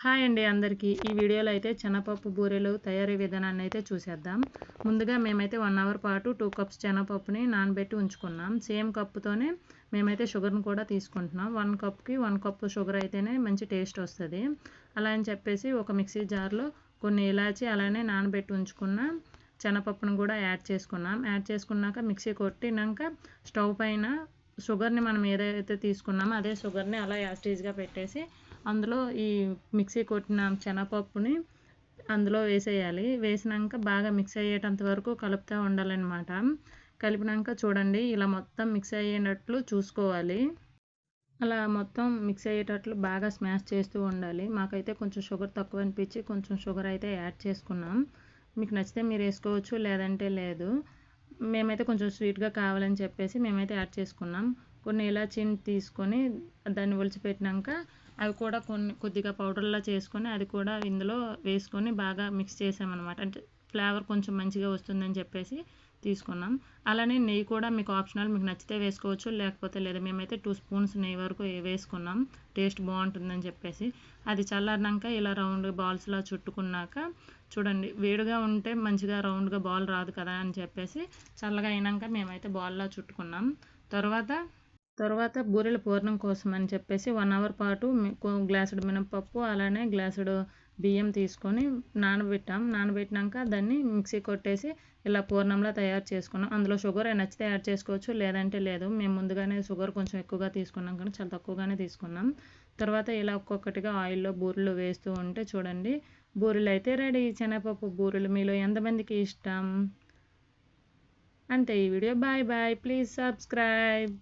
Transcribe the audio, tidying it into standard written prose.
Hi అండి అందరికీ. ఈ వీడియోలో అయితే శనగపప్పు బూరెలు తయారీ విధానాన్ని అయితే చూసేద్దాం. ముందుగా మేమైతే 1 అవర్ పాటు 2 కప్స్ శనగపప్పుని నానబెట్టి ఉంచుకున్నాం. సేమ్ కప్పుతోనే మేమైతే షుగర్ని కూడా తీసుకుంటున్నాం. 1 కప్కి 1 కప్పు షుగర్ అయితేనే మంచి టేస్ట్ వస్తుంది. అలా అని చెప్పేసి ఒక మిక్సీ జార్లో కొన్ని ఇలాచి అలానే నానబెట్టి ఉంచుకున్న శనగపప్పును కూడా యాడ్ చేసుకున్నాం. యాడ్ చేసుకున్నాక మిక్సీ కొట్టినాక స్టవ్ పైన షుగర్ని మనం ఏదైతే తీసుకున్నామో అదే షుగర్ని అలా యాస్టీజ్గా పెట్టేసి అందులో ఈ మిక్సీ కొట్టిన శనగపప్పుని అందులో వేసేయాలి. వేసినాక బాగా మిక్స్ అయ్యేటంత వరకు కలుపుతూ ఉండాలన్నమాట. కలిపినాక చూడండి ఇలా మొత్తం మిక్స్ అయ్యేటట్లు చూసుకోవాలి. అలా మొత్తం మిక్స్ అయ్యేటట్లు బాగా స్మాష్ చేస్తూ ఉండాలి. మాకైతే కొంచెం షుగర్ తక్కువ అనిపించి కొంచెం షుగర్ అయితే యాడ్ చేసుకున్నాం. మీకు నచ్చితే మీరు వేసుకోవచ్చు, లేదంటే లేదు. మేమైతే కొంచెం స్వీట్గా కావాలని చెప్పేసి మేమైతే యాడ్ చేసుకున్నాం. కొన్ని ఇలాచీని తీసుకొని దాన్ని ఒలిచిపెట్టినాక అవి కూడా కొద్దిగా పౌడర్లా చేసుకొని అది కూడా ఇందులో వేసుకొని బాగా మిక్స్ చేసామన్నమాట. అంటే ఫ్లేవర్ కొంచెం మంచిగా వస్తుందని చెప్పేసి తీసుకున్నాం. అలానే నెయ్యి కూడా మీకు ఆప్షనల్, మీకు నచ్చితే వేసుకోవచ్చు, లేకపోతే లేదు. మేమైతే 2 స్పూన్స్ నెయ్యి వరకు వేసుకున్నాం, టేస్ట్ బాగుంటుందని చెప్పేసి. అది చల్లారినాక ఇలా రౌండ్ బాల్స్లా చుట్టుకున్నాక చూడండి, వేడిగా ఉంటే మంచిగా రౌండ్గా బాల్ రాదు కదా అని చెప్పేసి చల్లగా అయినాక మేమైతే బాల్లా చుట్టుకున్నాం. తర్వాత బూరెల పూర్ణం కోసం అని చెప్పేసి 1 అవర్ పాటు గ్లాసుడు మినపప్పు అలానే గ్లాసుడు బియ్యం తీసుకొని నానబెట్టినాక దాన్ని మిక్సీ కొట్టేసి ఇలా పూర్ణంలా తయారు చేసుకున్నాం. అందులో షుగర్ నచ్చితే యాడ్ చేసుకోవచ్చు, లేదంటే లేదు. మేము ముందుగానే షుగర్ కొంచెం ఎక్కువగా తీసుకున్నాం కానీ చాలా తక్కువగానే తీసుకున్నాం. తర్వాత ఇలా ఒక్కొక్కటిగా ఆయిల్లో బూరెలు వేస్తూ ఉంటే చూడండి, బూరెలు అయితే రెడీ. శనగపప్పు బూరెలు మీలో ఎంతమందికి ఇష్టం? అంతే ఈ video. Bye bye. Please subscribe.